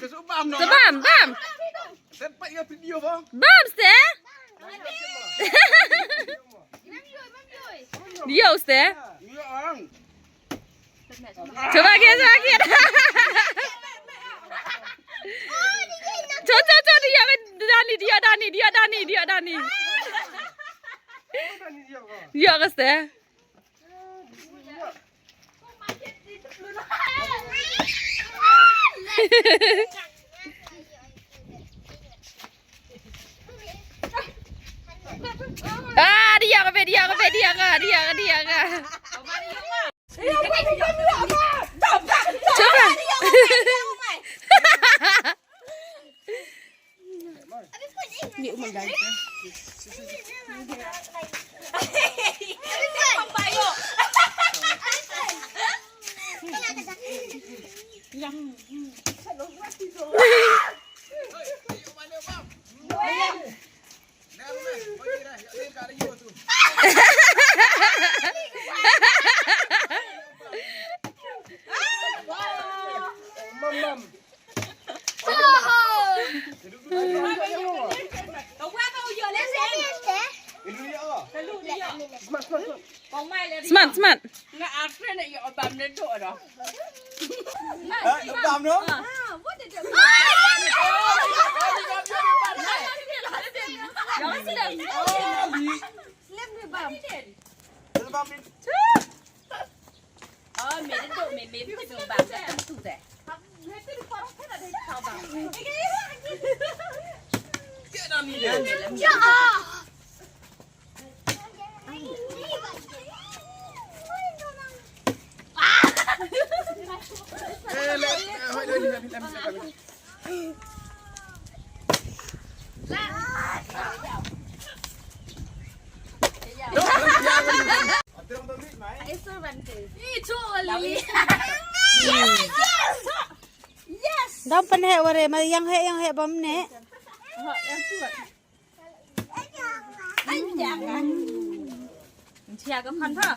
Sebam. Tempat yang video bang. Bam ste. Dia ste. Ya bang. Coba kita. Coba dia Dani. Dia ke ste. Dia ke. Coba. Nhiều mình đấy. Smart. Nggak akhirnya nih ya obam itu ada. Bam nữa. Đâu phân hệ vào đây mà yang hệ bấm nè. Chia cái phần thôi.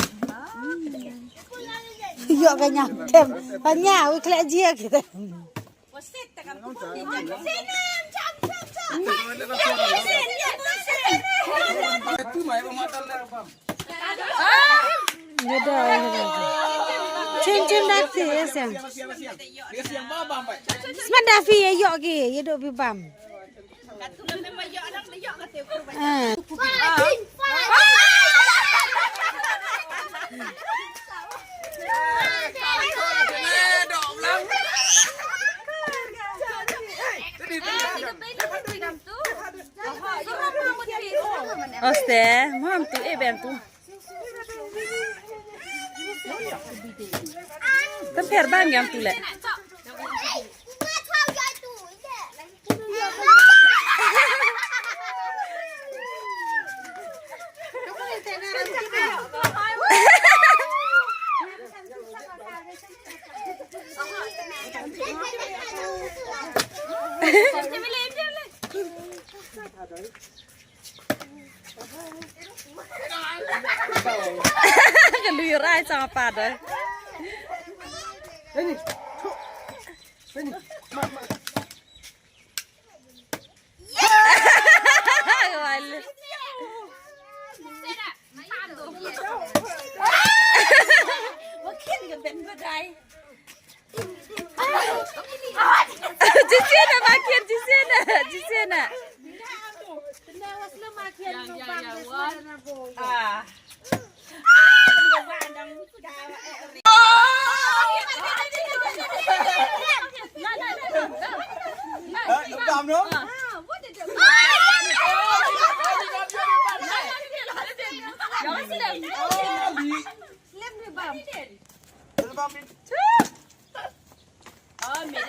Dọ cái nhà thêm vào nhà ui lẽ chia kìa. Cem dah sih sen. Seman dah fi yọ kìa, yọ độ bị bầm. Oste, mam tu ben tu. Temper bang yang tu le. Cái lùi ra sang apa dah? Ini. Di sini. Bam nữa. Bam đi.